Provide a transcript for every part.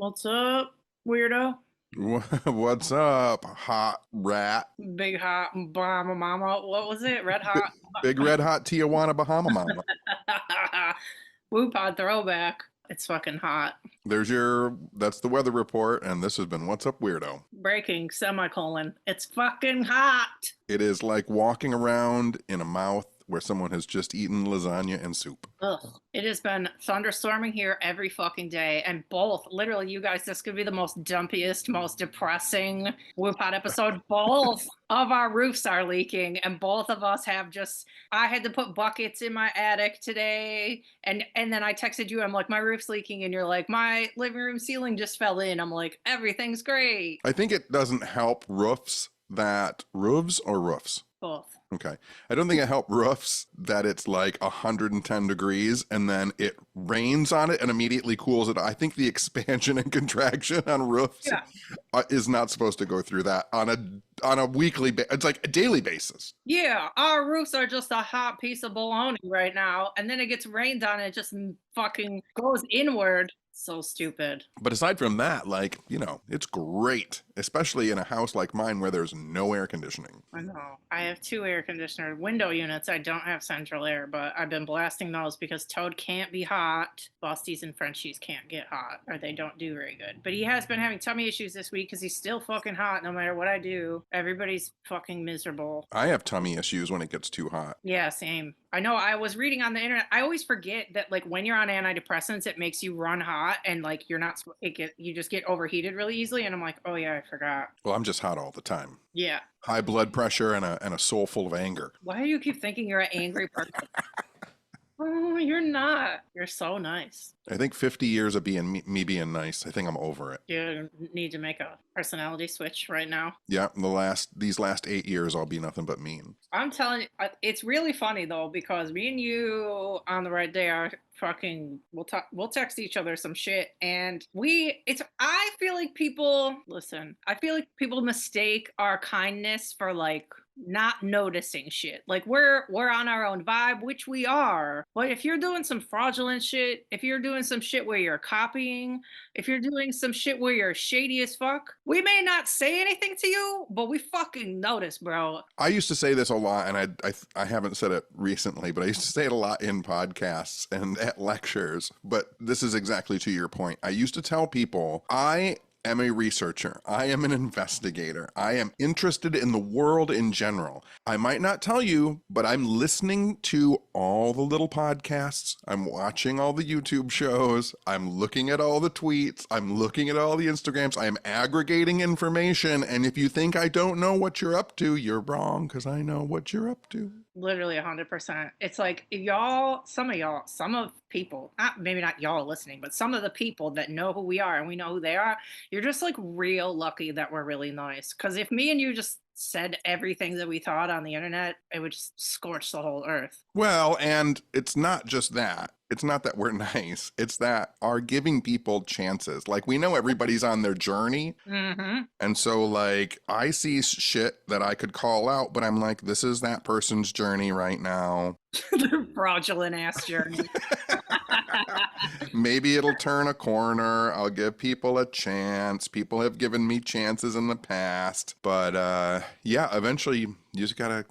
What's up, weirdo? What's up, hot rat? Big hot Bahama mama. What was it? Red hot? Big red hot Tijuana Bahama mama. Woo pod throwback. It's fucking hot. That's the weather report, and this has been What's Up, Weirdo. Breaking semicolon. It's fucking hot. It is like walking around in a mouth where someone has just eaten lasagna and soup. Ugh. It has been thunderstorming here every fucking day, and literally, you guys, this could be the most dumpiest, most depressing Woo Pod episode. Both of our roofs are leaking, and both of us have I had to put buckets in my attic today, and then I texted you, I'm like, my roof's leaking, and you're like, my living room ceiling just fell in. I'm like, everything's great. I think it doesn't help roofs. Both. Okay. I don't think it helped roofs that it's like 110 degrees and then it rains on it and immediately cools it. I think the expansion and contraction on roofs is not supposed to go through that on a weekly it's like a daily basis. Yeah, our roofs are just a hot piece of baloney right now, and then it gets rained on and it just fucking goes inward. So stupid. But aside from that, like, it's great, especially in a house like mine where there's no air conditioning. I know. I have 2 air conditioner window units. I don't have central air, but I've been blasting those because Toad can't be hot. Bosties and Frenchies can't get hot, or they don't do very good. But he has been having tummy issues this week because he's still fucking hot no matter what I do. Everybody's fucking miserable. I have tummy issues when it gets too hot. Yeah, same. I know. I was reading on the internet. I always forget that, like, when you're on antidepressants, it makes you run hot, and like you're not. You just get overheated really easily. And I'm like, oh yeah, I forgot. Well, I'm just hot all the time. Yeah. High blood pressure and a soul full of anger. Why do you keep thinking you're an angry person? Oh, you're not. You're so nice. I think 50 years of being me being nice. I think I'm over it. You need to make a personality switch right now. Yeah, these last 8 years, I'll be nothing but mean. I'm telling you, it's really funny though, because me and you on the right day are fucking. We'll text each other some shit, and I feel like people listen. I feel like people mistake our kindness for like not noticing shit. Like we're on our own vibe, which we are. But if you're doing some fraudulent shit, if you're doing some shit where you're copying, if you're doing some shit where you're shady as fuck, we may not say anything to you, but we fucking notice, bro. I used to say this a lot, and I haven't said it recently, but I used to say it a lot in podcasts and at lectures. But this is exactly to your point. I used to tell people, I am a researcher. I am an investigator. I am interested in the world in general. I might not tell you, but I'm listening to all the little podcasts. I'm watching all the YouTube shows. I'm looking at all the tweets. I'm looking at all the Instagrams. I am aggregating information. And if you think I don't know what you're up to, you're wrong, because I know what you're up to. Literally 100%. It's like some of people, maybe not y'all listening, but some of the people that know who we are and we know who they are, you're just like real lucky that we're really nice. Because if me and you just said everything that we thought on the internet, it would just scorch the whole earth. Well, and it's not just that. It's not that we're nice. It's that our giving people chances. Like, we know everybody's on their journey. Mm-hmm. And so, like, I see shit that I could call out, but I'm like, this is that person's journey right now. The fraudulent ass journey. Maybe it'll turn a corner. I'll give people a chance. People have given me chances in the past. But yeah, eventually you just gotta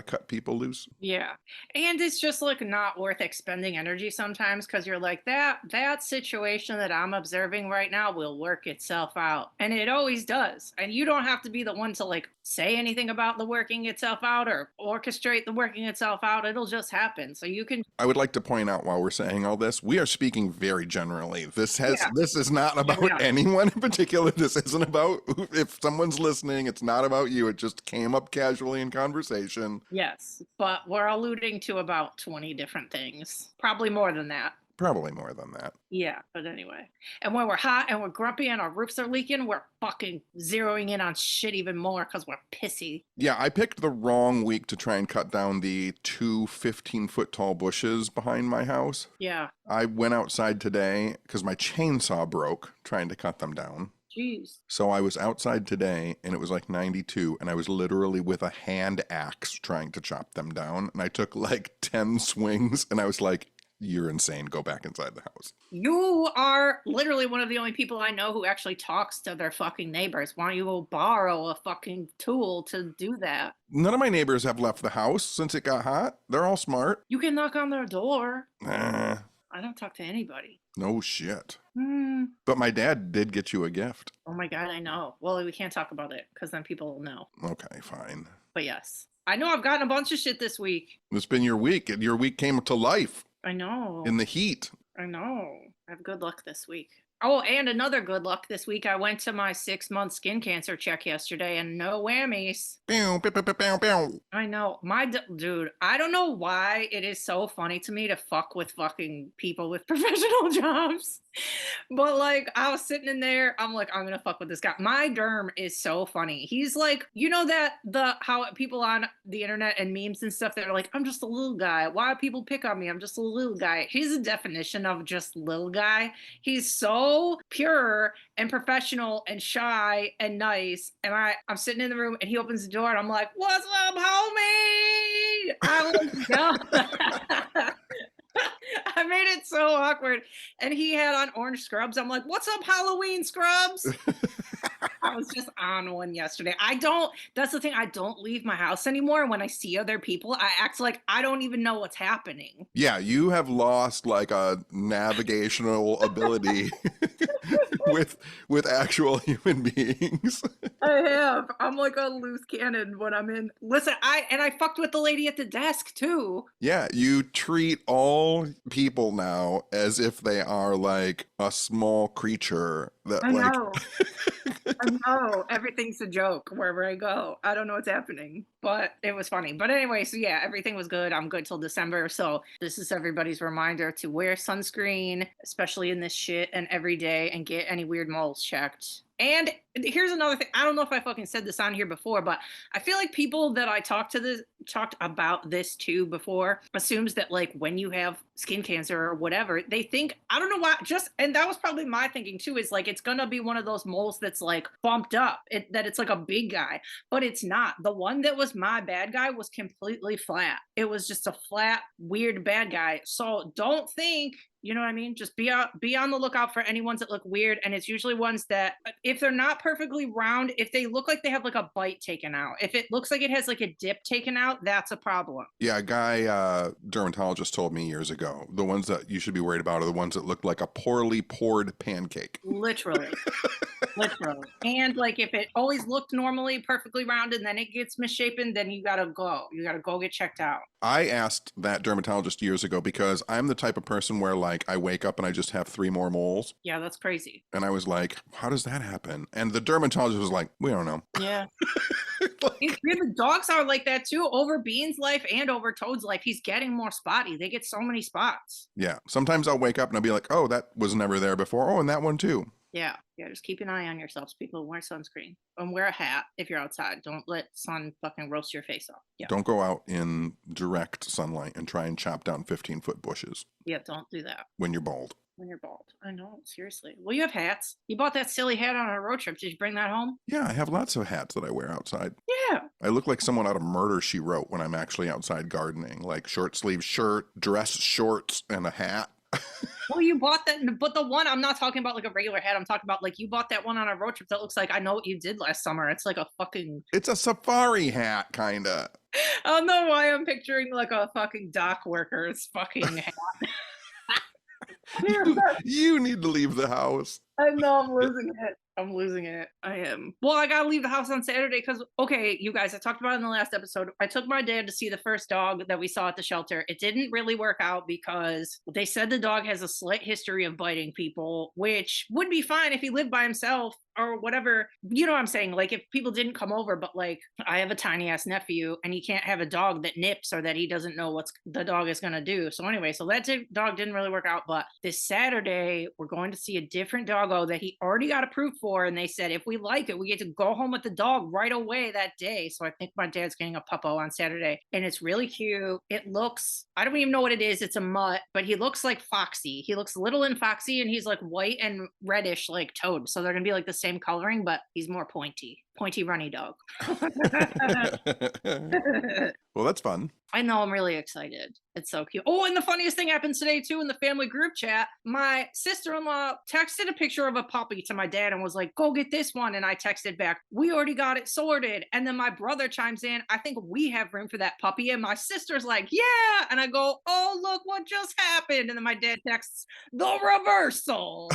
cut people loose. Yeah. And it's just like not worth expending energy sometimes, because you're like, that situation that I'm observing right now will work itself out. And it always does. And you don't have to be the one to like say anything about the working itself out or orchestrate the working itself out. It'll just happen. So you can. I would like to point out, while we're saying all this, we are speaking very generally. This is not about anyone in particular. This isn't about if someone's listening. It's not about you. It just came up casually in conversation. Yes, but we're alluding to about 20 different things. Probably more than that. Probably more than that. Yeah, but anyway. And when we're hot and we're grumpy and our roofs are leaking, we're fucking zeroing in on shit even more because we're pissy. Yeah, I picked the wrong week to try and cut down the 2 15-foot tall bushes behind my house. Yeah. I went outside today because my chainsaw broke trying to cut them down. Jeez. So I was outside today and it was like 92 and I was literally with a hand axe trying to chop them down. And I took like 10 swings and I was like, You're insane. Go back inside the house. You are literally one of the only people I know who actually talks to their fucking neighbors. Why don't you go borrow a fucking tool to do that? None of my neighbors have left the house since it got hot. They're all smart. You can knock on their door. Nah, I don't talk to anybody. no shit. Hmm. But my dad did get you a gift. Oh my God, I know. Well, we can't talk about it because then people will know. Okay, fine. But yes, I know I've gotten a bunch of shit this week. It's been your week, and your week came to life I know. in the heat. I know. I have good luck this week. Oh, and another good luck this week. I went to my 6-month skin cancer check yesterday and no whammies. Pew, pew, pew, pew, pew, pew. I know. Dude, I don't know why it is so funny to me to fuck with fucking people with professional jobs. But like, I was sitting in there, I'm like, I'm gonna fuck with this guy. My derm is so funny. He's like, you know that how people on the internet and memes and stuff, they're like, I'm just a little guy. Why do people pick on me? I'm just a little guy. He's a definition of just little guy. He's so pure and professional and shy and nice. And I'm sitting in the room and he opens the door and I'm like, what's up, homie? I was young. I made it so awkward. And he had on orange scrubs. I'm like, what's up, Halloween scrubs? I was just on one yesterday. That's the thing. I don't leave my house anymore. When I see other people, I act like I don't even know what's happening. Yeah, you have lost like a navigational ability with actual human beings. I have. I'm like a loose cannon when I'm in. Listen, I fucked with the lady at the desk too. Yeah, you treat all people now as if they are like a small creature that I like know. I know. Everything's a joke wherever I go. I don't know what's happening, but it was funny. But anyway, so yeah, everything was good. I'm good till December. So this is everybody's reminder to wear sunscreen, especially in this shit, and every day, and get any weird moles checked. And here's another thing. I don't know if I fucking said this on here before, but I feel like people that I talked about this to before assumes that like when you have skin cancer or whatever, they think, I don't know why, and that was probably my thinking too, is like it's gonna be one of those moles that's like bumped up, that it's like a big guy, but it's not. The one that was my bad guy was completely flat. It was just a flat, weird bad guy. So don't think, you know what I mean? Just be on the lookout for any ones that look weird. And it's usually ones that, if they're not perfectly round, if they look like they have like a bite taken out, if it looks like it has like a dip taken out, that's a problem. Yeah, a guy dermatologist told me years ago, the ones that you should be worried about are the ones that look like a poorly poured pancake. Literally. Literally. And like if it always looked normally perfectly rounded and then it gets misshapen, then you gotta go get checked out. I asked that dermatologist years ago because I'm the type of person where like I wake up and I just have 3 more moles. Yeah, that's crazy. And I was like, how does that happen? And the dermatologist was like, we don't know. Yeah. The dogs are like that too. Over Bean's life and over Toad's life, he's getting more spotty. They get so many spots. Yeah. Sometimes I'll wake up and I'll be like, oh, that was never there before. Oh, and that one too. Yeah. Just keep an eye on yourselves, people. Wear sunscreen and wear a hat if you're outside. Don't let sun fucking roast your face off. Yeah. Don't go out in direct sunlight and try and chop down 15-foot bushes. Yeah, don't do that. When you're bald. I know, seriously. Well, you have hats. You bought that silly hat on a road trip. Did you bring that home? Yeah, I have lots of hats that I wear outside. Yeah. I look like someone out of Murder, She Wrote when I'm actually outside gardening. Like short sleeve shirt, dress shorts, and a hat. Well, you bought that, but the one, I'm not talking about like a regular hat. I'm talking about like you bought that one on a road trip that looks like I know what you did last summer. It's like a fucking... It's a safari hat, kind of. I don't know why I'm picturing like a fucking dock worker's fucking hat. You need to leave the house. I know, I'm losing it. I am. Well, I gotta leave the house on Saturday because, okay, you guys, I talked about it in the last episode. I took my dad to see the first dog that we saw at the shelter. It didn't really work out because they said the dog has a slight history of biting people, which would be fine if he lived by himself or whatever. You know what I'm saying? Like if people didn't come over, but like I have a tiny ass nephew and he can't have a dog that nips or that he doesn't know what the dog is going to do. So anyway, so that dog didn't really work out. But this Saturday, we're going to see a different doggo that he already got approved for. And they said, if we like it, we get to go home with the dog right away that day. So I think my dad's getting a puppo on Saturday and it's really cute. It looks, I don't even know what it is. It's a mutt, but he looks like Foxy. He looks little and foxy and he's like white and reddish like Toad. So they're going to be like the same same coloring, but he's more pointy runny dog. Well, that's fun. I know, I'm really excited. It's so cute. Oh, and the funniest thing happened today too in the family group chat. My sister-in-law texted a picture of a puppy to my dad and was like, "Go get this one." And I texted back, "We already got it sorted." And then my brother chimes in, "I think we have room for that puppy." And my sister's like, "Yeah." And I go, "Oh, look what just happened." And then my dad texts, "The reversal."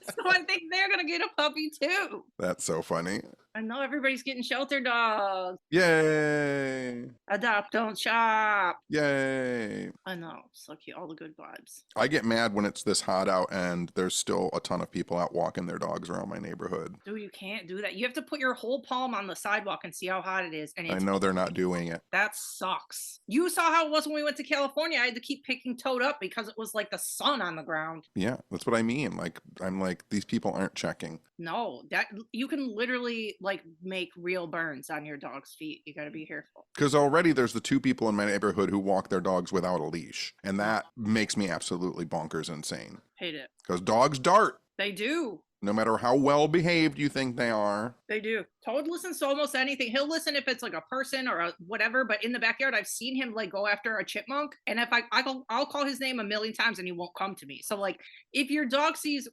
So I think they're gonna get a puppy too. That's so funny. I know everybody's getting shelter dogs. Yay. Adopt, don't shop. Yay. I know, so cute. All the good vibes. I get mad when it's this hot out and there's still a ton of people out walking their dogs around my neighborhood. Dude, you can't do that. You have to put your whole palm on the sidewalk and see how hot it is. And I it's know they're not doing it. that sucks. You saw how it was when we went to California. I had to keep picking Toad up because it was like the sun on the ground. Yeah, that's what I mean. Like, I'm like, these people aren't checking. No, that you can literally like make real burns on your dog's feet. You got to be careful. Because already there's the 2 people in my neighborhood who walk their dogs without a leash. And that makes me absolutely bonkers insane. Hate it. Because dogs dart. They do. No matter how well behaved you think they are. They do. Toad listens to almost anything. He'll listen if it's like a person or a whatever, but in the backyard, I've seen him like go after a chipmunk. And if I'll call his name a million times and he won't come to me. So like if your dog sees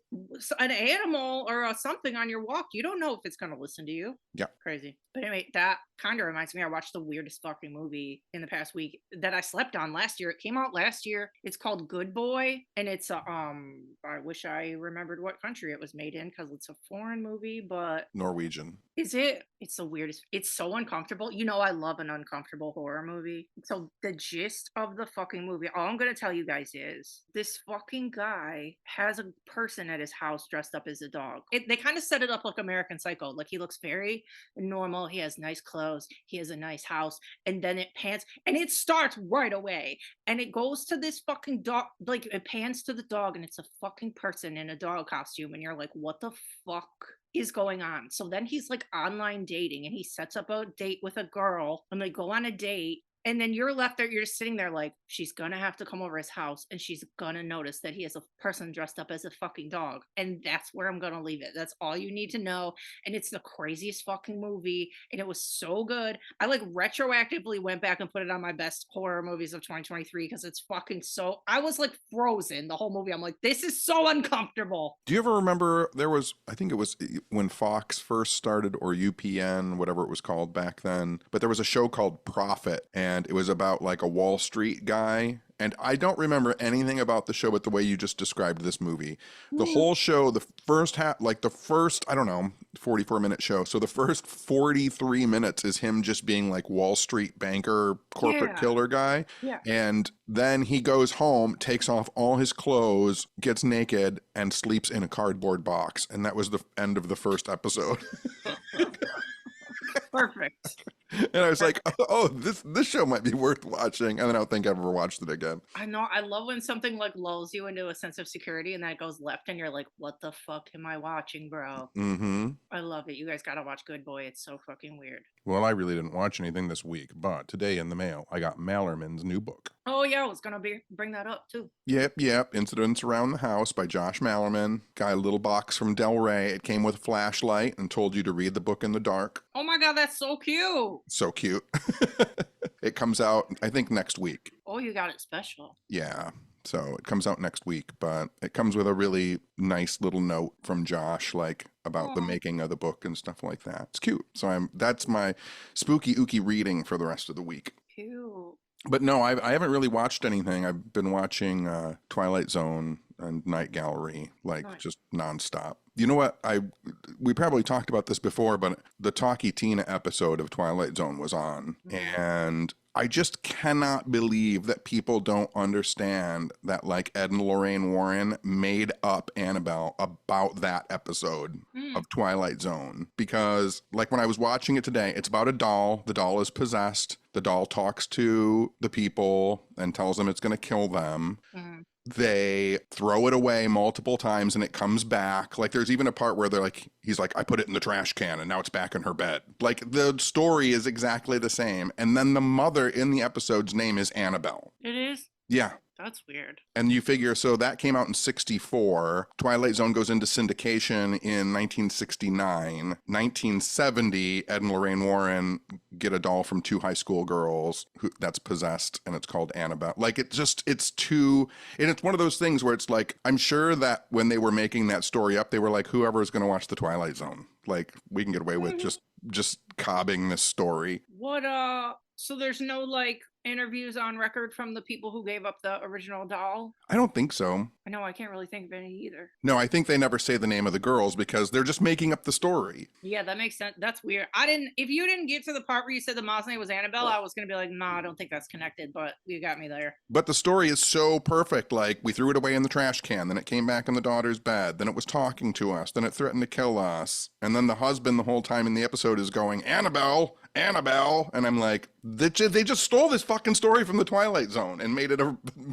an animal or something on your walk, you don't know if it's going to listen to you. Yeah. Crazy. But anyway, that kind of reminds me, I watched the weirdest fucking movie in the past week that I slept on last year. It came out last year. It's called Good Boy. And it's I wish I remembered what country it was made in because it's a foreign movie, but Norwegian. is it? It's the weirdest. It's so uncomfortable. You know, I love an uncomfortable horror movie. So the gist of the fucking movie, all I'm going to tell you guys is this fucking guy has a person at his house dressed up as a dog. They kind of set it up like American Psycho. Like he looks very normal. He has nice clothes. He has a nice house. And then it pans and it starts right away. And it goes to this fucking dog. Like it pans to the dog and it's a fucking person in a dog costume. And you're like, what the fuck is going on? So then he's like online dating and he sets up a date with a girl and they go on a date. And then you're left there, you're just sitting there like, she's gonna have to come over his house and she's gonna notice that he has a person dressed up as a fucking dog. And that's where I'm gonna leave it. That's all you need to know. And it's the craziest fucking movie. And it was so good. I like retroactively went back and put it on my best horror movies of 2023 because it's fucking so, I was like frozen the whole movie. I'm like, this is so uncomfortable. Do you ever remember there was, I think it was when Fox first started or UPN, whatever it was called back then, but there was a show called Profit and it was about like a Wall Street guy. And I don't remember anything about the show but the way you just described this movie. The whole show, the first half, like the first, I don't know, 44-minute show. So the first 43 minutes is him just being like Wall Street banker, corporate killer guy. Yeah. And then he goes home, takes off all his clothes, gets naked, and sleeps in a cardboard box. And that was the end of the first episode. Perfect. And I was like, oh, this show might be worth watching. And then I don't think I've ever watched it again. I know. I love when something like lulls you into a sense of security and then it goes left and you're like, what the fuck am I watching, bro? Mm-hmm. I love it. You guys gotta watch Good Boy. It's so fucking weird. Well, I really didn't watch anything this week, but today in the mail, I got Mallerman's new book. Oh yeah, I was gonna bring that up too. Yep. Incidents Around the House by Josh Mallerman. Got a little box from Del Rey. It came with a flashlight and told you to read the book in the dark. Oh my god, that's so cute. So cute. It comes out, I think, next week. Oh, you got it special. Yeah. So it comes out next week, but it comes with a really nice little note from Josh, like about the making of the book and stuff like that. It's cute. So that's my spooky ooky reading for the rest of the week. Cute. But no, I haven't really watched anything. I've been watching Twilight Zone and Night Gallery, like just nonstop. You know what? We probably talked about this before, but the Talkie Tina episode of Twilight Zone was on, and I just cannot believe that people don't understand that like Ed and Lorraine Warren made up Annabelle about that episode of Twilight Zone. Because like when I was watching it today, it's about a doll. The doll is possessed. The doll talks to the people and tells them it's going to kill them. They throw it away multiple times and it comes back. Like there's even a part where he's like, I put it in the trash can and now it's back in her bed. Like the story is exactly the same. And then the mother in the episode's name is Annabelle. It is? Yeah. That's weird. And you figure, so that came out in 64. Twilight Zone goes into syndication in 1969. 1970, Ed and Lorraine Warren get a doll from two high school girls that's possessed, and it's called Annabelle. Like, it's too, and it's one of those things where it's like, I'm sure that when they were making that story up, they were like, whoever is going to watch the Twilight Zone, like, we can get away with just cobbing this story. What, so there's no, like, interviews on record from the people who gave up the original doll? I don't think so. I know, I can't really think of any either. No, I think they never say the name of the girls because they're just making up the story. Yeah, that makes sense. That's weird. If you didn't get to the part where you said the mom's name was Annabelle, I was gonna be like, nah, I don't think that's connected, but you got me there. But the story is so perfect. Like, we threw it away in the trash can, then it came back in the daughter's bed, then it was talking to us, then it threatened to kill us. And then the husband the whole time in the episode is going, Annabelle, Annabelle. And I'm like, they just stole this fucking story from the Twilight Zone and made it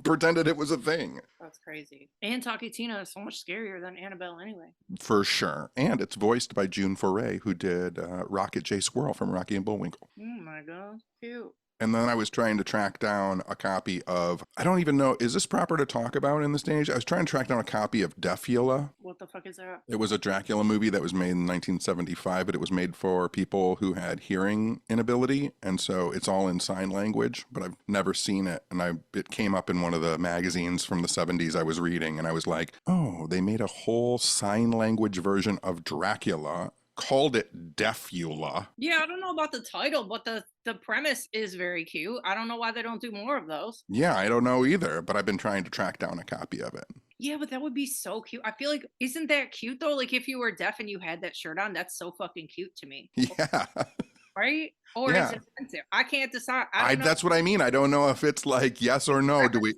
pretended it was a thing. That's crazy. And Taki Tina is so much scarier than Annabelle anyway. For sure. And it's voiced by June Foray, who did Rocket J. Squirrel from Rocky and Bullwinkle. Oh my god, cute. And then I was trying to track down a copy of, I don't even know, is this proper to talk about in this stage? I was trying to track down a copy of Deafula. What the fuck is that? It was a Dracula movie that was made in 1975, but it was made for people who had hearing inability. And so it's all in sign language, but I've never seen it. And it came up in one of the magazines from the 70s I was reading. And I was like, oh, they made a whole sign language version of Dracula, called it Deafula. Yeah, I don't know about the title, but the premise is very cute. I don't know why they don't do more of those. Yeah, I don't know either, but I've been trying to track down a copy of it. Yeah, but that would be so cute. I feel like, isn't that cute though? Like, if you were deaf and you had that shirt on, that's so fucking cute to me. Yeah. Right? Or Yeah. is it offensive? I can't decide. That's what I mean. I don't know if it's like yes or no. Do we?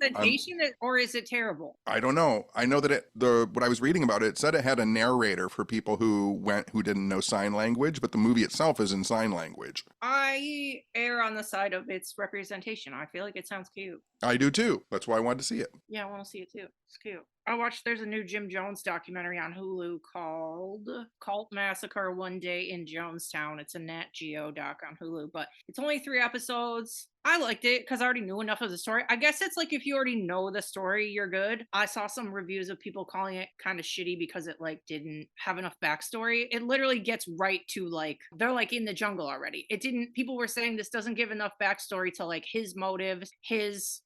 Or is it terrible? I don't know. I know that what I was reading about it said it had a narrator for people who didn't know sign language, but the movie itself is in sign language. I err on the side of its representation. I feel like it sounds cute. I do too. That's why I wanted to see it. Yeah, I want to see it too. It's cute. There's a new Jim Jones documentary on Hulu called Cult Massacre One Day in Jonestown. It's a Nat Geo doc on Hulu, but it's only 3 episodes. I liked it because I already knew enough of the story. I guess it's like if you already know the story, you're good. I saw some reviews of people calling it kind of shitty because it like didn't have enough backstory. It literally gets right to like, they're like in the jungle already. People were saying this doesn't give enough backstory to like his motives, his,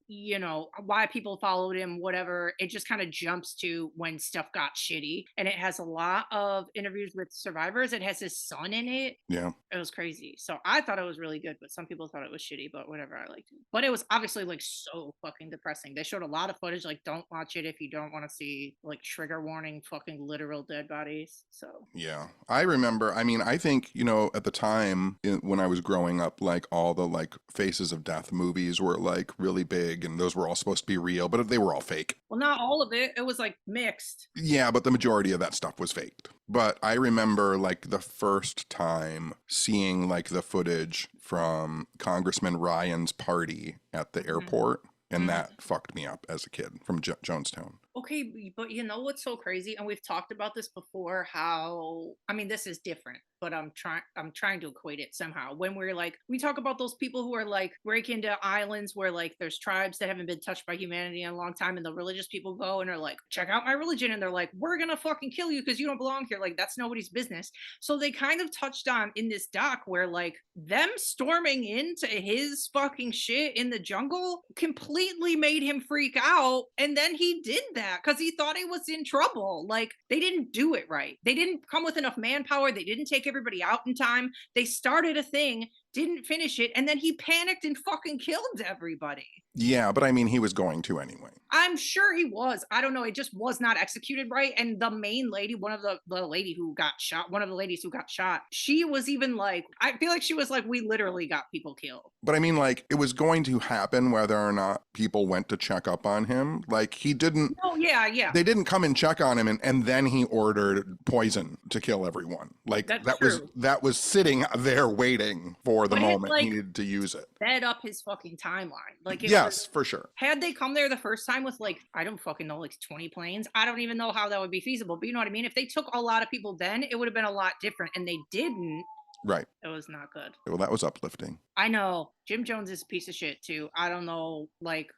why people followed him, whatever. It just kind of jumps to when stuff got shitty. And it has a lot of interviews with survivors. It has his son in it. Yeah. It was crazy. So I thought it was really good, but some people thought it was shitty, but whatever. I liked it. But it was obviously like so fucking depressing. They showed a lot of footage, like don't watch it if you don't want to see like trigger warning fucking literal dead bodies. So yeah, I remember, I think, at the time when I was growing up, like all the like Faces of Death movies were like really big and those were all supposed to be real, but they were all fake. Well, not all of it. It was like mixed. Yeah, but the majority of that stuff was faked. But I remember like the first time seeing like the footage from Congressman Ryan's party at the airport, and that fucked me up as a kid from Jonestown. Okay, but you know what's so crazy? And we've talked about this before, how, this is different, but I'm trying to equate it somehow. When we talk about those people who are like break into islands where like there's tribes that haven't been touched by humanity in a long time, and the religious people go and are like, check out my religion, and they're like, we're gonna fucking kill you because you don't belong here. Like, that's nobody's business. So they kind of touched on in this doc where like them storming into his fucking shit in the jungle completely made him freak out, and then he did that because he thought he was in trouble. Like, they didn't do it right. They didn't come with enough manpower. They didn't take everybody out in time. They started a thing, didn't finish it, and then he panicked and fucking killed everybody. Yeah, but he was going to anyway. I'm sure he was. I don't know. It just was not executed right. And the main lady, one of the ladies who got shot, she was even like, I feel like she was like, we literally got people killed. But like, it was going to happen whether or not people went to check up on him. Like, he didn't. Oh, yeah. They didn't come and check on him, and then he ordered poison to kill everyone. Like, that was sitting there waiting for the moment he needed to use it. Sped up his fucking timeline. Like, yes, for sure. Had they come there the first time with like, I don't fucking know, like 20 planes, I don't even know how that would be feasible. But you know what I mean? If they took a lot of people then, it would have been a lot different, and they didn't. Right. It was not good. Well, that was uplifting. I know Jim Jones is a piece of shit too. I don't know, like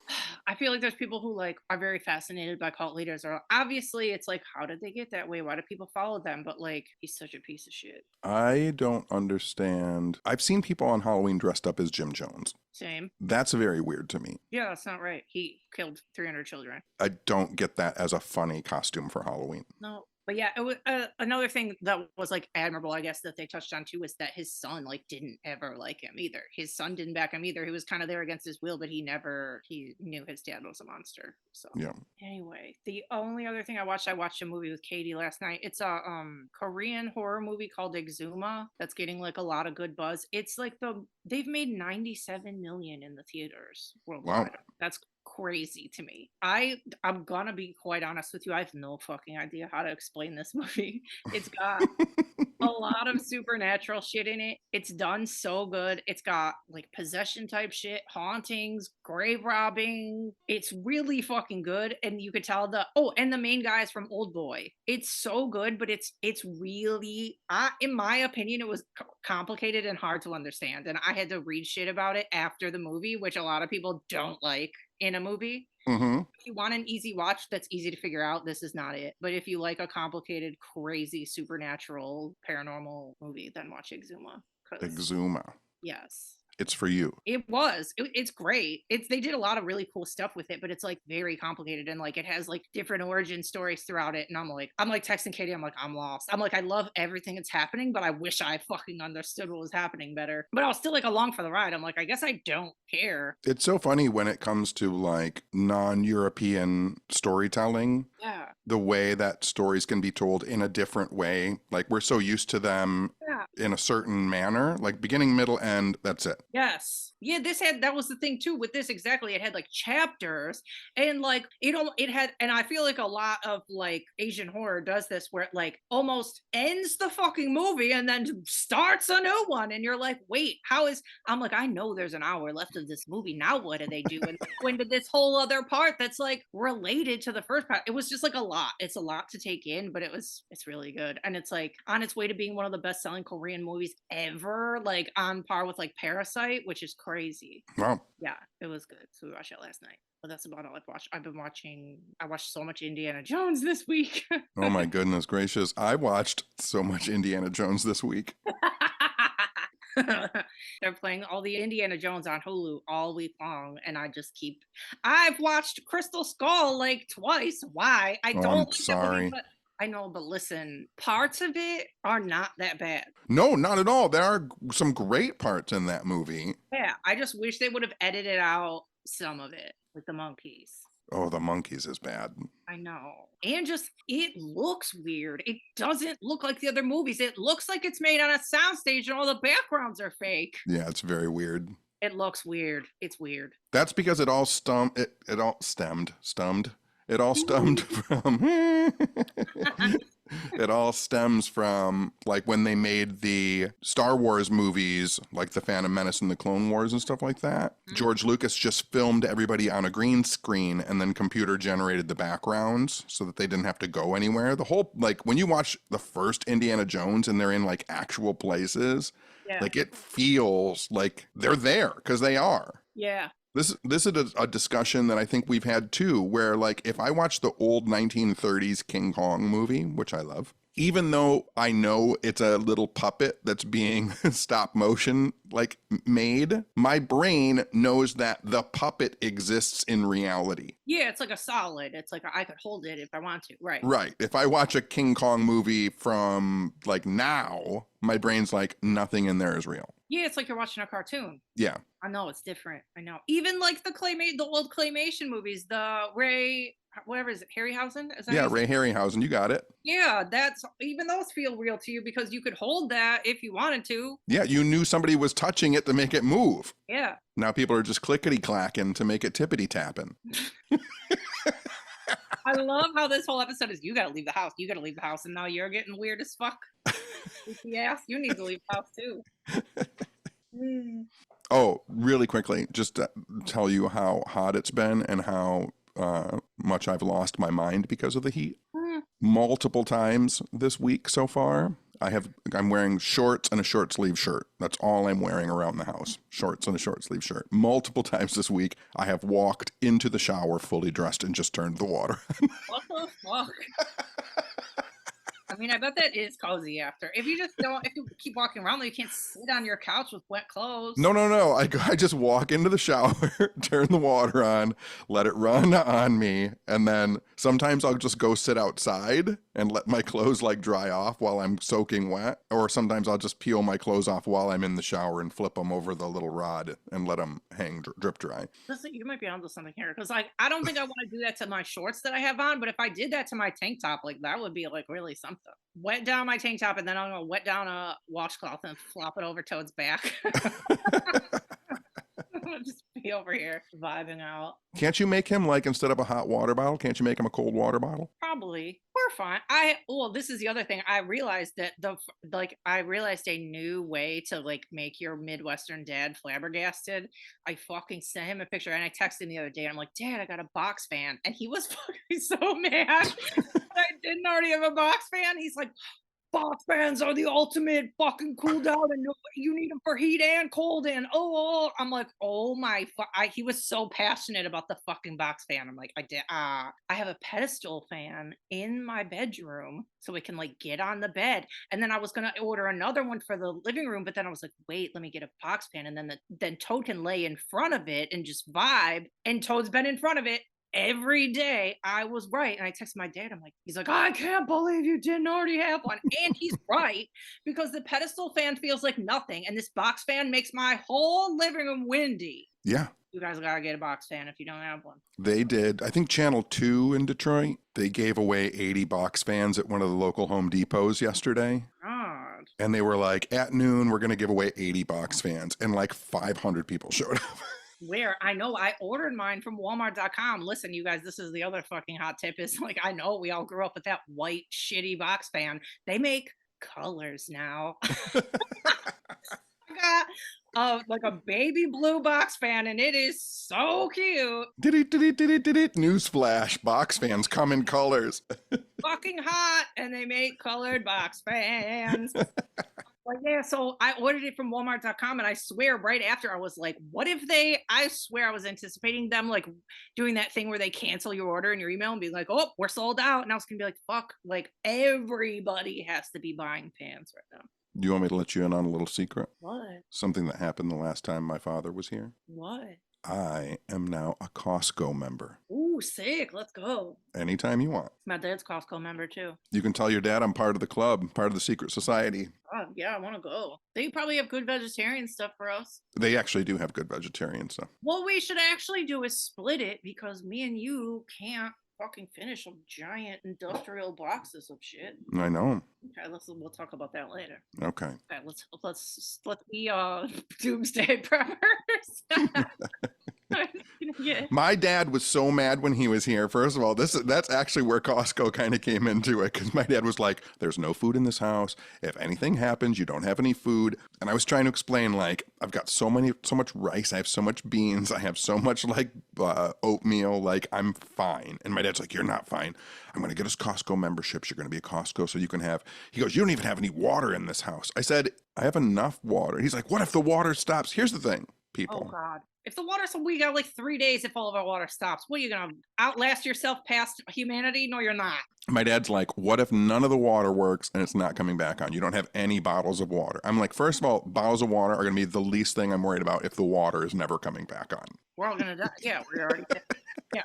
I feel like there's people who like are very fascinated by cult leaders, or obviously it's like, how did they get that way? Why do people follow them? But like, he's such a piece of shit. I don't understand. I've seen people on Halloween dressed up as Jim Jones. Same. That's very weird to me. Yeah, that's not right. He killed 300 children. I don't get that as a funny costume for Halloween. No, but yeah, it was another thing that was like admirable, I guess, that they touched on too, was that his son like didn't ever like him either. His son didn't back him either. He was kind of there against his will, but he knew his dad was a monster. So Yeah. anyway, the only other thing I watched a movie with Katie last night. It's a Korean horror movie called Exhuma that's getting like a lot of good buzz. It's like they've made 97 million in the theaters worldwide. Wow. That's crazy to me. I'm gonna be quite honest with you. I have no fucking idea how to explain this movie. It's got a lot of supernatural shit in it. It's done so good. It's got like possession type shit, hauntings, grave robbing. It's really fucking good. And you could tell and the main guy is from Old Boy. It's so good, but it's really, in my opinion, it was complicated and hard to understand. And I had to read shit about it after the movie, which a lot of people don't like in a movie. Mm-hmm. If you want an easy watch that's easy to figure out, this is not it. But if you like a complicated, crazy, supernatural, paranormal movie, then watch Exhuma. Exhuma. Yes. It's for you. It's great. They did a lot of really cool stuff with it, but it's like very complicated, and like it has like different origin stories throughout it. And I'm like texting Katie, I'm like, I'm lost. I'm like, I love everything that's happening, but I wish I fucking understood what was happening better. But I was still like along for the ride. I'm like, I guess I don't care. It's so funny when it comes to like non-European storytelling. Yeah. The way that stories can be told in a different way. Like we're so used to them in a certain manner, like beginning, middle, end, that's it. Yes. Yeah, that was the thing too with this exactly. It had like chapters, and like it had, and I feel like a lot of like Asian horror does this, where it like almost ends the fucking movie and then starts a new one, and you're like, wait, I'm like, I know there's an hour left of this movie. Now what do they do? And when did this whole other part that's like related to the first part? It was just like a lot. It's a lot to take in, but it's really good. And it's like on its way to being one of the best selling Korean movies ever, like on par with like Parasite, which is crazy. Wow. Yeah, it was good. So we watched it last night. But that's about all I've watched. I watched so much Indiana Jones this week. Oh my goodness gracious. I watched so much Indiana Jones this week. They're playing all the Indiana Jones on Hulu all week long, and I've watched Crystal Skull like twice. Why? I'm sorry. I know, but listen, parts of it are not that bad. No, not at all. There are some great parts in that movie. Yeah, I just wish they would have edited out some of it, like the monkeys. Oh, the monkeys is bad. I know. And just, it looks weird. It doesn't look like the other movies. It looks like it's made on a soundstage and all the backgrounds are fake. Yeah, it's very weird. It looks weird. It's weird. That's because it all stemmed from it all stems from like when they made the Star Wars movies, like the Phantom Menace and the Clone Wars and stuff like that. Mm-hmm. George Lucas just filmed everybody on a green screen and then computer generated the backgrounds so that they didn't have to go anywhere. The whole, like when you watch the first Indiana Jones and they're in like actual places, like it feels like they're there because they are. Yeah. This is a discussion that I think we've had too, where like if I watch the old 1930s King Kong movie, which I love, even though I know it's a little puppet that's being stop motion like made, my brain knows that the puppet exists in reality. Yeah, it's like a solid. It's like I could hold it if I want to. Right. Right. If I watch a King Kong movie from like now, my brain's like nothing in there is real. Yeah, it's like you're watching a cartoon. Yeah. I know, it's different. I know. Even like the old claymation movies, the Ray, whatever is it, Harryhausen? Ray Harryhausen, you got it. Yeah, even those feel real to you because you could hold that if you wanted to. Yeah, you knew somebody was touching it to make it move. Yeah. Now people are just clickety-clacking to make it tippity-tapping. I love how this whole episode is, you gotta leave the house, and now you're getting weird as fuck. Yes, you need to leave the house too. Oh, really quickly, just to tell you how hot it's been and how much I've lost my mind because of the heat. Multiple times this week so far, I'm wearing shorts and a short sleeve shirt. That's all I'm wearing around the house. Shorts and a short sleeve shirt. Multiple times this week, I have walked into the shower fully dressed and just turned the water on. What the fuck? I mean, I bet that is cozy after. If you keep walking around, though, you can't sit on your couch with wet clothes. No. I just walk into the shower, turn the water on, let it run on me, and then sometimes I'll just go sit outside and let my clothes like dry off while I'm soaking wet. Or sometimes I'll just peel my clothes off while I'm in the shower and flip them over the little rod and let them hang drip dry. Listen, you might be onto something here, because like I don't think I want to do that to my shorts that I have on, but if I did that to my tank top, like that would be like really something. Wet down my tank top, and then I'm gonna wet down a washcloth and flop it over Toad's back. I'll just be over here vibing out. Can't you make him, like, instead of a hot water bottle, can't you make him a cold water bottle? Probably. We're fine. This is the other thing. I realized that I realized a new way to like make your Midwestern dad flabbergasted. I fucking sent him a picture and I texted him the other day. I'm like, Dad, I got a box fan. And he was fucking so mad that I didn't already have a box fan. He's like, box fans are the ultimate fucking cool down, and you need them for heat and cold. And I'm like, oh my, he was so passionate about the fucking box fan. I'm like, I have a pedestal fan in my bedroom so it can like get on the bed. And then I was gonna order another one for the living room, but then I was like, wait, let me get a box fan, and then Toad can lay in front of it and just vibe. And Toad's been in front of it every day. I was right. And I texted my dad. I'm like, he's like, I can't believe you didn't already have one. And he's right, because the pedestal fan feels like nothing. And this box fan makes my whole living room windy. Yeah. You guys gotta get a box fan if you don't have one. They did. I think Channel 2 in Detroit, they gave away 80 box fans at one of the local Home Depots yesterday. God. And they were like, at noon, we're going to give away 80 box fans. And like 500 people showed up. Where I know I ordered mine from Walmart.com. Listen, you guys, this is the other fucking hot tip is like, I know we all grew up with that white shitty box fan. They make colors now. Like a baby blue box fan, and it is so cute. Newsflash, box fans come in colors. Fucking hot, and they make colored box fans. Like, yeah, so I ordered it from Walmart.com, and I swear right after I was like, what if I swear I was anticipating them like doing that thing where they cancel your order in your email and be like, oh, we're sold out. And I was gonna be like, fuck, like everybody has to be buying pants right now. Do you want me to let you in on a little secret? What? Something that happened the last time my father was here. What? I am now a Costco member. Ooh, sick. Let's go. Anytime you want. My dad's Costco member too. You can tell your dad I'm part of the club, part of the secret society. Oh, yeah, I want to go. They probably have good vegetarian stuff for us. They actually do have good vegetarian stuff. What we should actually do is split it, because me and you can't fucking finish some giant industrial boxes of shit. I know. Okay, we'll talk about that later. Okay. Okay, let's be doomsday preppers. Yeah. My dad was so mad when he was here. First of all, that's actually where Costco kind of came into it, because my dad was like, there's no food in this house. If anything happens, you don't have any food. And I was trying to explain, like, I've got so much rice. I have so much beans. I have so much like oatmeal. Like, I'm fine. And my dad's like, you're not fine. I'm going to get us Costco memberships. You're going to be a Costco so you can have, he goes, you don't even have any water in this house. I said, I have enough water. He's like, what if the water stops? Here's the thing, people. Oh, God. If the water, so we got like 3 days if all of our water stops. What are you going to outlast yourself past humanity? No, you're not. My dad's like, what if none of the water works and it's not coming back on? You don't have any bottles of water. I'm like, first of all, bottles of water are going to be the least thing I'm worried about if the water is never coming back on. We're all going to die. Yeah, we're already dead. Yeah.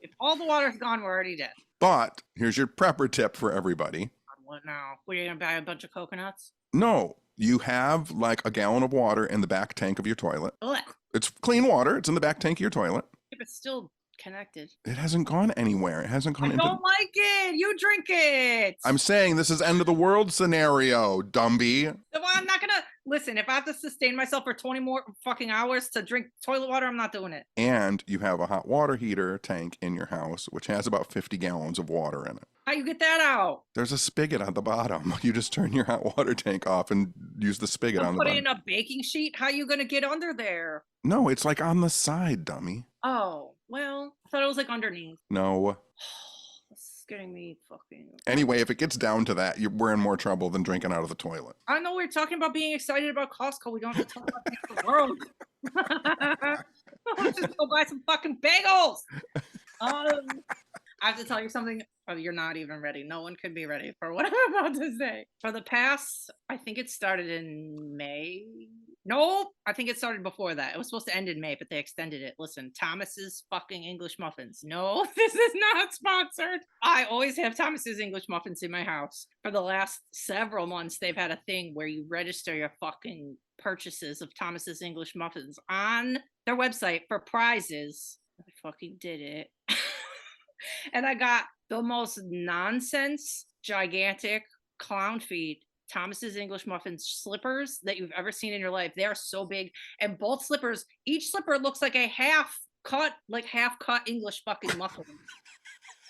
If all the water's gone, we're already dead. But here's your prepper tip for everybody. What now? What, are you going to buy a bunch of coconuts? No, you have like a gallon of water in the back tank of your toilet. Ugh. It's clean water. It's in the back tank of your toilet. If it's still connected. It hasn't gone anywhere. It hasn't gone into... I don't like it. You drink it. I'm saying this is end of the world scenario, Dumby. Well, I'm not going to... Listen, if I have to sustain myself for 20 more fucking hours to drink toilet water, I'm not doing it. And you have a hot water heater tank in your house, which has about 50 gallons of water in it. How you get that out? There's a spigot on the bottom. You just turn your hot water tank off and use the spigot on the bottom. Put it in a baking sheet? How you going to get under there? No, it's like on the side, dummy. Oh, well, I thought it was like underneath. No. getting me fucking. Anyway, if it gets down to that, we're in more trouble than drinking out of the toilet. I know we're talking about being excited about Costco. We don't have to talk about the world. Let's just go buy some fucking bagels. I have to tell you something. Oh, you're not even ready. No one could be ready for what I'm about to say. For the past, I think it started in May. No, I think it started before that. It was supposed to end in May, but they extended it. Listen, Thomas's fucking English muffins. No, this is not sponsored. I always have Thomas's English muffins in my house. For the last several months, they've had a thing where you register your fucking purchases of Thomas's English muffins on their website for prizes. I fucking did it. And I got the most nonsense, gigantic clown feet Thomas's English muffins slippers that you've ever seen in your life. They are so big, and both slippers, each slipper looks like a half cut English fucking muffin.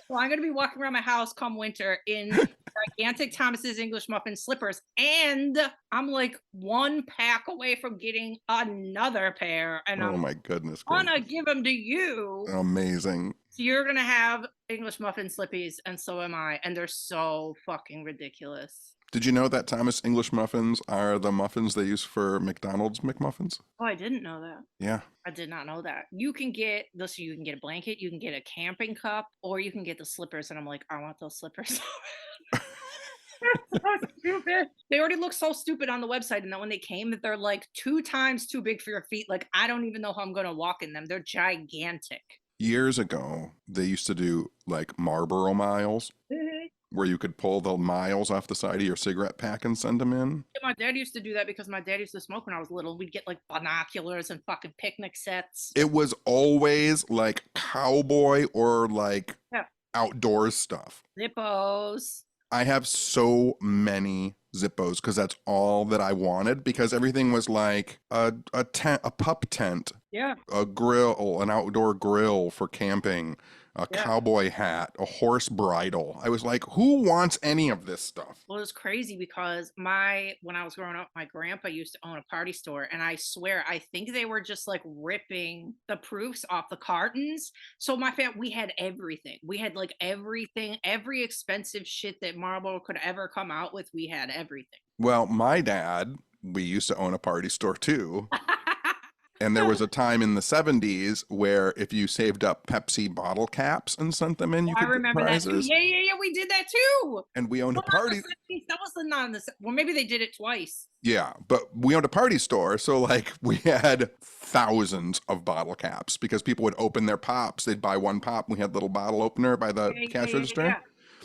So I'm gonna be walking around my house come winter in gigantic Thomas's English muffin slippers, and I'm like one pack away from getting another pair, and Oh I'm my goodness. gonna give them to you. Amazing. So you're gonna have English muffin slippies, and so am I, and they're so fucking ridiculous. Did you know that Thomas English muffins are the muffins they use for McDonald's McMuffins? Oh, I didn't know that. Yeah. I did not know that. You can get this. You can get a blanket. You can get a camping cup, or you can get the slippers. And I'm like, I want those slippers. So stupid. They already look so stupid on the website, and then when they came, that they're like 2 times too big for your feet. Like I don't even know how I'm gonna walk in them. They're gigantic. Years ago, they used to do like Marlboro miles, where you could pull the miles off the side of your cigarette pack and send them in. Yeah, my dad used to do that because my dad used to smoke when I was little. We'd get like binoculars and fucking picnic sets. It was always like cowboy or like outdoors stuff. Zippos. I have so many Zippos because that's all that I wanted, because everything was like a tent, a pup tent, a grill, an outdoor grill for camping, a cowboy hat, a horse bridle. I was like, who wants any of this stuff? Well, it was crazy because when I was growing up, my grandpa used to own a party store, and I swear, I think they were just like ripping the proofs off the cartons. So my family, we had everything. We had like everything, every expensive shit that Marlboro could ever come out with. We had everything. Well, my dad, we used to own a party store too. And there was a time in the 70s where if you saved up Pepsi bottle caps and sent them in, you could get prizes. That too. Yeah, we did that too. And we owned a party. That was the non. Well, maybe they did it twice. Yeah, but we owned a party store, so like we had thousands of bottle caps because people would open their pops. They'd buy one pop. We had a little bottle opener by the cash register. Yeah.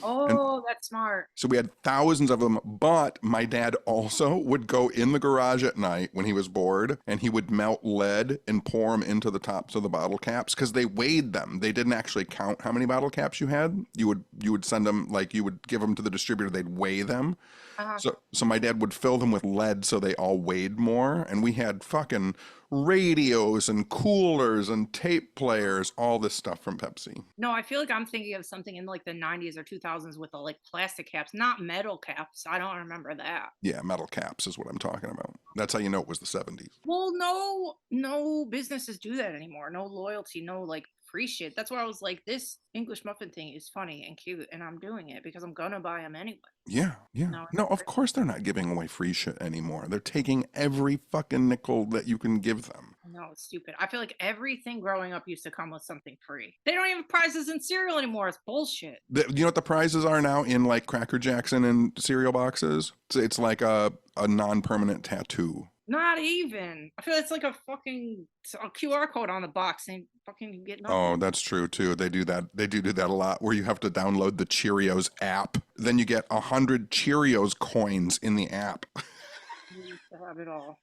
Oh, that's smart. So we had thousands of them, but my dad also would go in the garage at night when he was bored, and he would melt lead and pour them into the tops of the bottle caps because they weighed them. They didn't actually count how many bottle caps you had. You would send them, like you would give them to the distributor, they'd weigh them. So my dad would fill them with lead so they all weighed more, and we had fucking radios and coolers and tape players, all this stuff from Pepsi. No, I feel like I'm thinking of something in like the 90s or 2000s with the like plastic caps, not metal caps. I don't remember that. Yeah, metal caps is what I'm talking about. That's how you know it was the 70s. Well, no businesses do that anymore. No loyalty, no like free shit. That's why I was like, this English muffin thing is funny and cute, and I'm doing it because I'm gonna buy them anyway. Yeah. No, of course they're not giving away free shit anymore. They're taking every fucking nickel that you can give them. No, it's stupid. I feel like everything growing up used to come with something free. They don't even have prizes in cereal anymore. It's bullshit. You know what the prizes are now in like Cracker Jackson and cereal boxes? It's like a non-permanent tattoo. Not even. I feel it's like a fucking QR code on the box and fucking get nothing. Oh, that's true too. They do that. They do that a lot, where you have to download the Cheerios app. Then you get 100 Cheerios coins in the app. We used to have it all.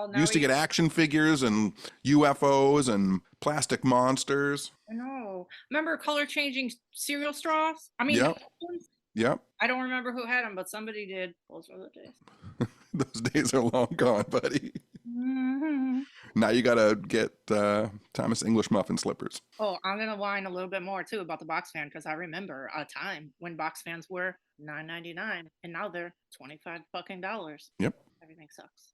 Now used to get action figures and UFOs and plastic monsters. I know. Remember color changing cereal straws? I mean, Yep. I don't remember who had them, but somebody did. Those were the days. Those days are long gone, buddy. Mm-hmm. Now you gotta get Thomas English muffin slippers. Oh, I'm gonna whine a little bit more too about the box fan, because I remember a time when box fans were $9.99 and now they're $25 fucking dollars. Yep. Everything sucks.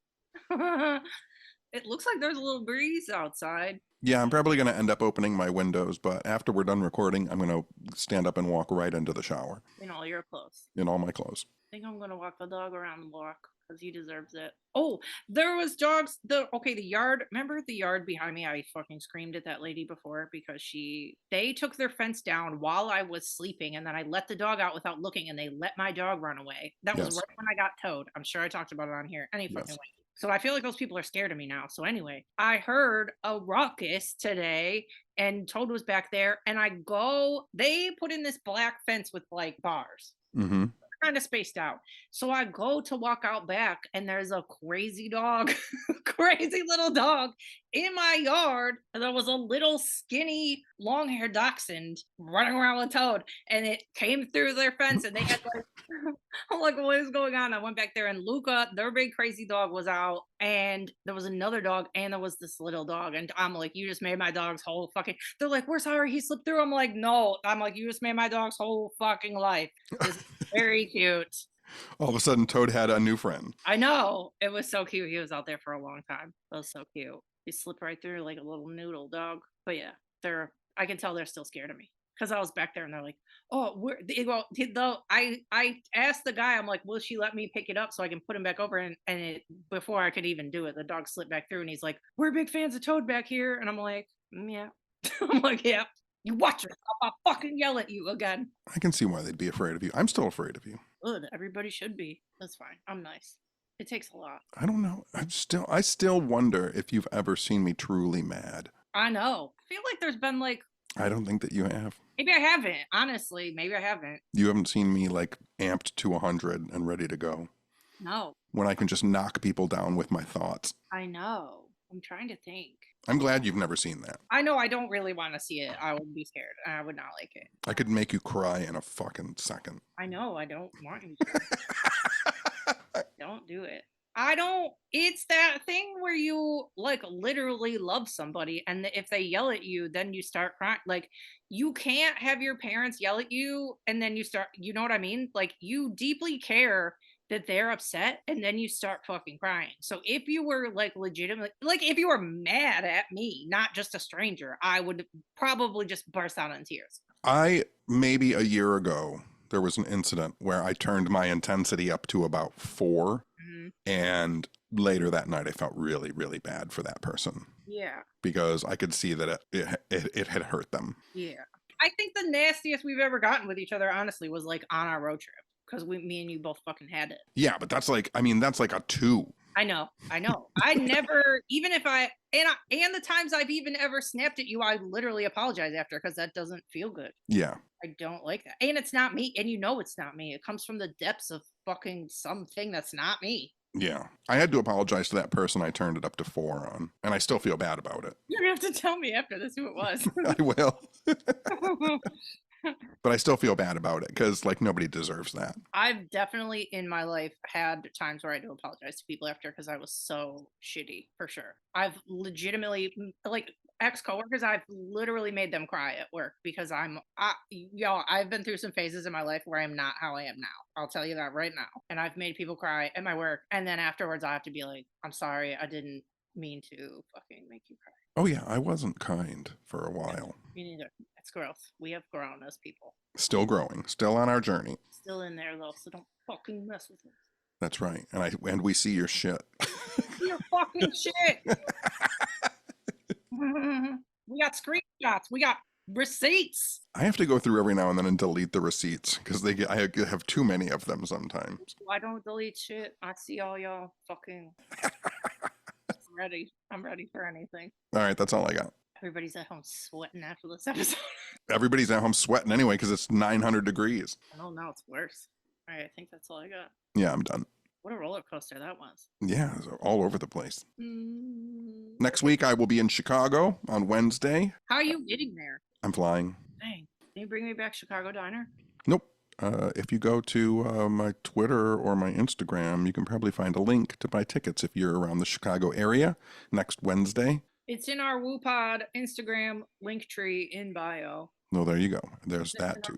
It looks like there's a little breeze outside. Yeah, I'm probably going to end up opening my windows, but after we're done recording, I'm going to stand up and walk right into the shower In all your clothes. in all my clothes. I think I'm gonna walk the dog around the block because he deserves it. Oh, there was dogs. The yard. Remember the yard behind me? I fucking screamed at that lady before because they took their fence down while I was sleeping, and then I let the dog out without looking, and they let my dog run away. That was Yes. right when I got towed. I'm sure I talked about it on here. Any fucking Yes. way. So I feel like those people are scared of me now. So anyway, I heard a ruckus today and Toad was back there and they put in this black fence with like bars. Mm-hmm. Kind of spaced out. So I go to walk out back and there's a crazy dog, crazy little dog in my yard. And there was a little skinny long-haired dachshund running around with Toad and it came through their fence and they had like I'm like, what is going on? I went back there and Luca, their big crazy dog, was out, and there was another dog, and there was this little dog. And I'm like, you just made my dog's whole fucking. They're like, we're sorry, he slipped through. I'm like, no. I'm like, you just made my dog's whole fucking life. It's very cute. All of a sudden, Toad had a new friend. I know. It was so cute. He was out there for a long time. It was so cute. He slipped right through like a little noodle dog. But yeah, I can tell they're still scared of me. Because I was back there and they're like, oh, I asked the guy, I'm like, will she let me pick it up so I can put him back over? Before I could even do it, the dog slipped back through and he's like, we're big fans of Toad back here. And I'm like, yeah. I'm like, yeah. You watch yourself. I'll fucking yell at you again. I can see why they'd be afraid of you. I'm still afraid of you. Good. Everybody should be. That's fine. I'm nice. It takes a lot. I don't know. I still wonder if you've ever seen me truly mad. I know. I feel like there's been like. I don't think that you have. Maybe I haven't. Honestly, maybe I haven't. You haven't seen me like amped to 100 and ready to go. No. When I can just knock people down with my thoughts. I know. I'm trying to think. I'm glad you've never seen that. I know I don't really want to see it. I would be scared. I would not like it. I could make you cry in a fucking second. I know. I don't want you to. Don't do it. It's that thing where you like literally love somebody and if they yell at you, then you start crying. Like you can't have your parents yell at you and then you know what I mean? Like you deeply care that they're upset and then you start fucking crying. So if you were like legitimately, like if you were mad at me, not just a stranger, I would probably just burst out in tears. Maybe a year ago, there was an incident where I turned my intensity up to about 4. Mm-hmm. And later that night, I felt really, really bad for that person. Yeah. Because I could see that it had hurt them. Yeah. I think the nastiest we've ever gotten with each other, honestly, was like on our road trip. Because me and you both fucking had it. Yeah, but that's like a 2. I know. I never, even if and the times I've even ever snapped at you, I literally apologize after because that doesn't feel good. Yeah. I don't like that. And it's not me. And you know it's not me. It comes from the depths of fucking something that's not me. Yeah. I had to apologize to that person I turned it up to 4 on. And I still feel bad about it. You're going to have to tell me after this who it was. I will. But I still feel bad about it because like nobody deserves that. I've definitely in my life had times where I had to apologize to people after because I was so shitty for sure. I've legitimately like ex-coworkers, I've literally made them cry at work because I've been through some phases in my life where I'm not how I am now. I'll tell you that right now. And I've made people cry at my work. And then afterwards I have to be like, I'm sorry, I didn't mean to fucking make you cry. Oh yeah, I wasn't kind for a while. Me neither. It's growth. We have grown as people. Still growing. Still on our journey. Still in there though, so don't fucking mess with us. That's right. And we see your shit. Your fucking shit. We got screenshots. We got receipts. I have to go through every now and then and delete the receipts because I have too many of them sometimes. I don't delete shit. I see all y'all fucking. I'm ready for anything. All right, that's all I got. Everybody's at home sweating after this episode. Everybody's at home sweating anyway because it's 900 degrees. Oh, now it's worse. All right, I think that's all I got. Yeah, I'm done. What a roller coaster that was. Yeah, it was all over the place. Next week, I will be in Chicago on Wednesday. How are you getting there? I'm flying. Dang. Can you bring me back Chicago Diner? Nope. If you go to my Twitter or my Instagram, you can probably find a link to buy tickets if you're around the Chicago area next Wednesday. It's in our WooPod Instagram link tree in bio. No, there you go. There's that too.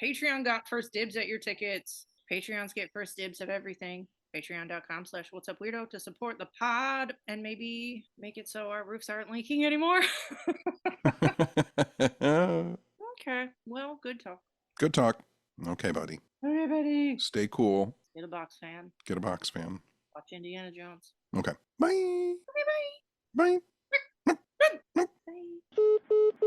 Patreon got first dibs at your tickets. Patreons get first dibs of everything. Patreon.com/What's Up Weirdo to support the pod and maybe make it so our roofs aren't leaking anymore. Okay. Well, good talk. Good talk. Okay, buddy. Okay, buddy. Stay cool. Get a box fan. Get a box fan. Watch Indiana Jones. Okay. Bye. Okay, bye. Bye. Bye.